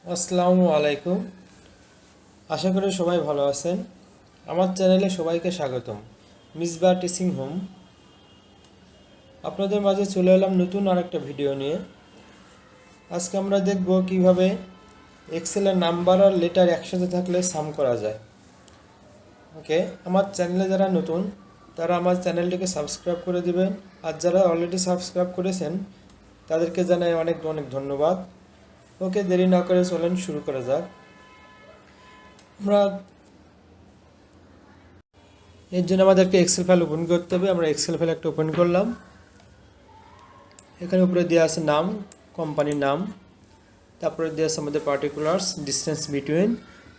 আসসালামু আলাইকুম। আশা করি সবাই ভালো আছেন। আমার চ্যানেলে সবাইকে স্বাগতম। Misba teaching home. আপনাদের মাঝে চলে এলাম নতুন আরেকটা ভিডিও নিয়ে। আজকে আমরা দেখব কিভাবে এক্সেলের নাম্বার আর লেটার একসাথে থাকলে সাম করা যায়। ওকে, আমার চ্যানেলে যারা নতুন তারা আমার চ্যানেলটিকে সাবস্ক্রাইব করে দিবেন, আর যারা অলরেডি সাবস্ক্রাইব করেছেন তাদেরকে জানাই অনেক অনেক ধন্যবাদ। ওকে, দেরি না করে চলেন শুরু করা যাক। আমরা এর জন্য আমাদেরকে এক্সেল ফাইল ওপেন করতে হবে। আমরা এক্সেল ফাইল একটা ওপেন করলাম। এখানে উপরে দেওয়া আছে নাম, কোম্পানির নাম, তারপরে দেওয়া আছে আমাদের পার্টিকুলার্স, ডিস্টেন্স বিটুইন,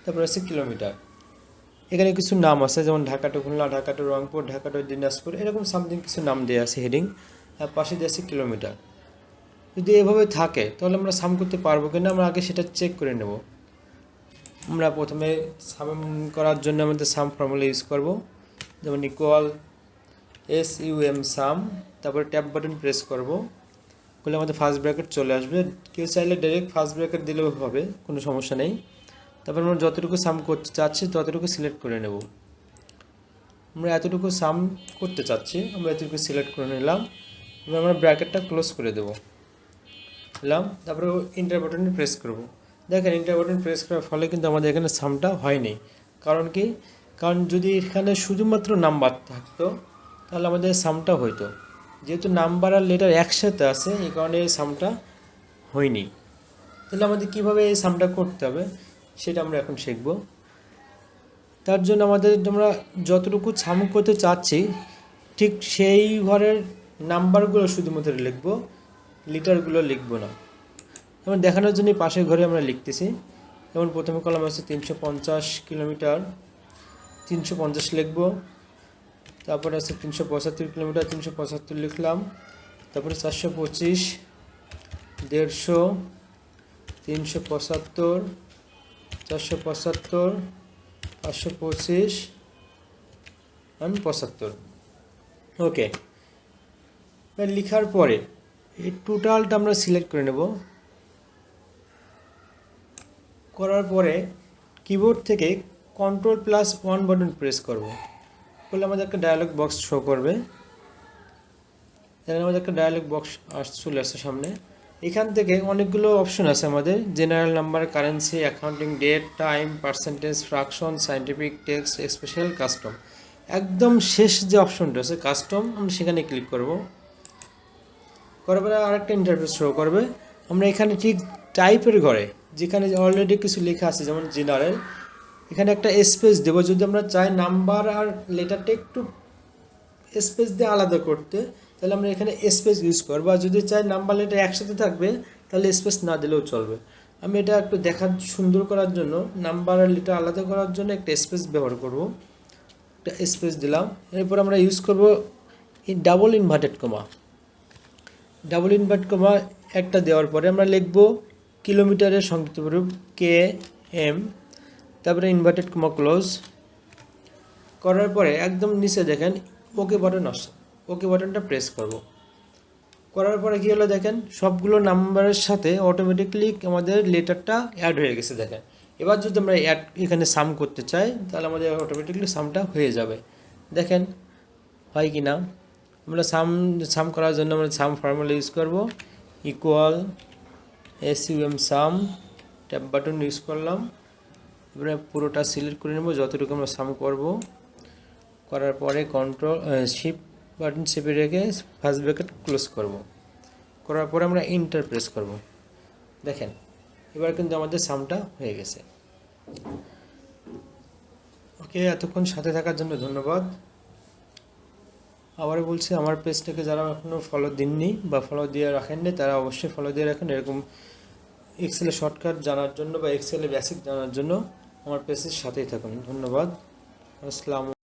তারপরে আছে কিলোমিটার। এখানে কিছু নাম আছে, যেমন Dhaka to Khulna, Dhaka to Rangpur, Dhaka to Dinajpur, এরকম সামথিং কিছু নাম দেওয়া আছে হেডিং। আর পাশে দেওয়া আছে কিলোমিটার। যদি এভাবে থাকে তাহলে আমরা সাম করতে পারবো কিনা আমরা আগে সেটা চেক করে নেব। আমরা প্রথমে সাম করার জন্য আমাদের সাম ফর্মুলা ইউজ করব, যেমন ইকুয়াল SUM, তারপরে ট্যাব বাটন প্রেস করব, করলে আমাদের ফার্স্ট ব্র্যাকেট চলে আসবে। কেউ চাইলে ডাইরেক্ট ফার্স্ট ব্র্যাকেট দিলেও হবে, কোনো সমস্যা নেই। তারপর আমরা যতটুকু সাম করতে চাচ্ছি ততটুকু সিলেক্ট করে নেব। আমরা এতটুকু সাম করতে চাচ্ছি, আমরা এতটুকু সিলেক্ট করে নিলাম। এবার আমরা ব্র্যাকেটটা ক্লোজ করে দেবো নিলাম। তারপরে ইন্টার বাটনে প্রেস করব। দেখেন ইন্টার বাটন প্রেস করার ফলে কিন্তু আমাদের এখানে সামটা হয়নি। কারণ কি? কারণ যদি এখানে শুধুমাত্র নাম্বার থাকতো তাহলে আমাদের সামটা হইতো। যেহেতু নাম্বার আর লেটার একসাথে আছে এই কারণে এই সামটা হয়নি। তাহলে আমাদের কীভাবে এই সামটা করতে হবে সেটা আমরা এখন শিখব। তার জন্য আমরা যতটুকু সাম করতে চাচ্ছি ঠিক সেই ঘরের নাম্বারগুলো শুধুমাত্র লিখব, লিটারগুলো লিখব না। যেমন দেখানোর জন্য পাশের ঘরে আমরা লিখতেছি। যেমন প্রথমে কলাম আছে 350 কিলোমিটার, 350 লিখব। তারপরে আছে 375 কিলোমিটার, 375 লিখলাম। তারপরে 425, 150, 375, 475, 525 আর 75। ওকে, লেখার পরে এই টোটালটা আমরা সিলেক্ট করে নেব। করার পরে কিবোর্ড থেকে Ctrl+1 বাটন প্রেস করব, করলে আমাদের একটা ডায়ালগ বক্স শো করবে। এখানে আমাদের একটা ডায়ালগ বক্স চলে আসছে সামনে। এখান থেকে অনেকগুলো অপশন আছে আমাদের, general number, currency, accounting, date, time, percentage, fraction, scientific, text, special, custom. একদম শেষ যে অপশনটা আছে কাস্টম, আমরা সেখানে ক্লিক করব। করার পরে আরেকটা ইন্টারফেস শো করবে। আমরা এখানে ঠিক টাইপের ঘরে যেখানে অলরেডি কিছু লেখা আছে যেমন জেনারেল, এখানে একটা স্পেস দেবো। যদি আমরা চাই নাম্বার আর লেটারটা একটু স্পেস দিয়ে আলাদা করতে তাহলে আমরা এখানে স্পেস ইউজ করবো, আর যদি চাই নাম্বার লেটার একসাথে থাকবে তাহলে স্পেস না দিলেও চলবে। আমি এটা একটু দেখার সুন্দর করার জন্য, নাম্বার আর লেটার আলাদা করার জন্য একটা স্পেস ব্যবহার করব। একটা স্পেস দিলাম। এরপর আমরা ইউজ করব এই double inverted comma. Double invert comma একটা দেওয়ার পরে আমরা লিখব কিলোমিটারের সংক্ষিপ্ত রূপ KM, তারপরে ইনভার্টেড কমা ক্লোজ করার পরে একদম নিচে দেখেন ওকে বাটন আসছে, ওকে বাটনটা প্রেস করব। করার পরে কী হলো দেখেন সবগুলো নাম্বারের সাথে অটোমেটিকলি আমাদের লেটারটা অ্যাড হয়ে গেছে। দেখেন এবার যদি আমরা এখানে সাম করতে চাই তাহলে আমাদের অটোমেটিকলি সামটা হয়ে যাবে। দেখেন হয় কি না। আমরা সাম করার জন্য আমরা সাম ফর্মুলা ইউজ করব, equal SUM, tab button use করলাম। এবারে পুরোটা সিলেক্ট করে নেব যতটুকু আমরা সাম করব। করার পরে শিফট বাটন চেপে রেখে ফার্স্ট ব্র্যাকেট ক্লোজ করব। করার পরে আমরা এন্টার প্রেস করব। দেখেন এবার কিন্তু আমাদের সামটা হয়ে গেছে। ওকে, এতক্ষণ সাথে থাকার জন্য ধন্যবাদ। আবার বলছি, আমার পেজটাকে যারা এখনও ফলো দিননি বা ফলো দিয়ে রাখেননি তারা অবশ্যই ফলো দিয়ে রাখেন। এরকম এক্সেলের শর্টকাট জানার জন্য বা এক্সেলের বেসিক জানার জন্য আমার পেজের সাথেই থাকুন। ধন্যবাদ। আসসালামু